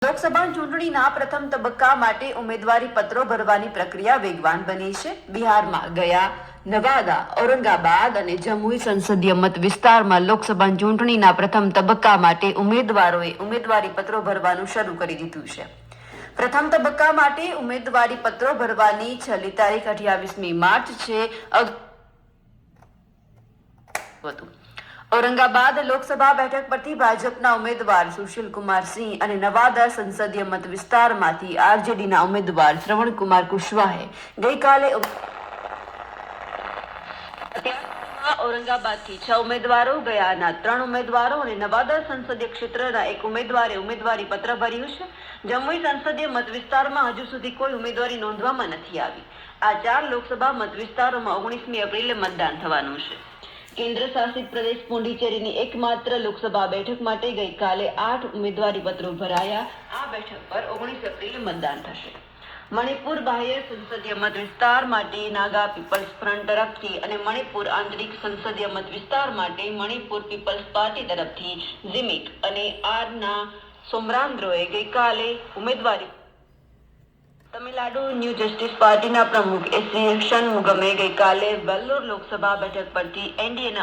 લોકસભા ચૂંટણીના પ્રથમ તબક્કા માટે ઉમેદવારી પત્રો ભરવાની પ્રક્રિયા વેગવાન બની છે. બિહારમાં ગયા, નવાદા, ઔરંગાબાદ અને જમુઈ સંસદીય મત વિસ્તારમાં લોકસભા ચૂંટણીના પ્રથમ તબક્કા માટે ઉમેદવારોએ ઉમેદવારી પત્રો ભરવાનું શરૂ કરી દીધું છે. પ્રથમ તબક્કા માટે ઉમેદવારી પત્રો ભરવાની છેલ્લી તારીખ 28મી માર્ચ છે. ઔરંગાબાદ લોકસભા બેઠક પરથી ભાજપના ઉમેદવાર સુશીલ કુમાર સિંહ અને નવાદા સંસદીય મત વિસ્તારમાંથી આરજેડીના ઉમેદવાર શ્રવણ કુમાર કુશવાહે ગઈકાલે ઔરંગાબાદથી 6 ઉમેદવારો, ગયાના 3 ઉમેદવારો અને નવાદા સંસદીય ક્ષેત્રના 1 ઉમેદવારે ઉમેદવારી પત્ર ભર્યું છે. જમુઈ સંસદીય મત વિસ્તારમાં હજુ સુધી કોઈ ઉમેદવારી નોંધવામાં નથી આવી. આ 4 લોકસભા મત વિસ્તારોમાં 19મી એપ્રિલે મતદાન થવાનું છે. કેન્દ્ર શાસિત પ્રદેશ પુડુચેરીની એકમાત્ર લોકસભા બેઠક માટે ગઈકાલે 8 ઉમેદવારી પત્રો ભરાયા. આ બેઠક પર 19 એપ્રિલે મતદાન થશે. મણિપુર બાહ્ય સંસદીય મત વિસ્તાર માટે નાગા પીપલ્સ ફ્રન્ટ તરફથી અને મણિપુર આંતરિક સંસદીય મત વિસ્તાર માટે મણિપુર પીપલ્સ પાર્ટી તરફથી ઝિમિક અને આરના સોમરાન્દ્રોએ ગઈકાલે ઉમેદવારી. તમિલનાડુ ન્યૂ જસ્ટિસ પાર્ટીના પ્રમુખ એસ ષણમુગમે ગઈકાલે વેલ્લોર લોકસભા બેઠક પરથી એનડીએના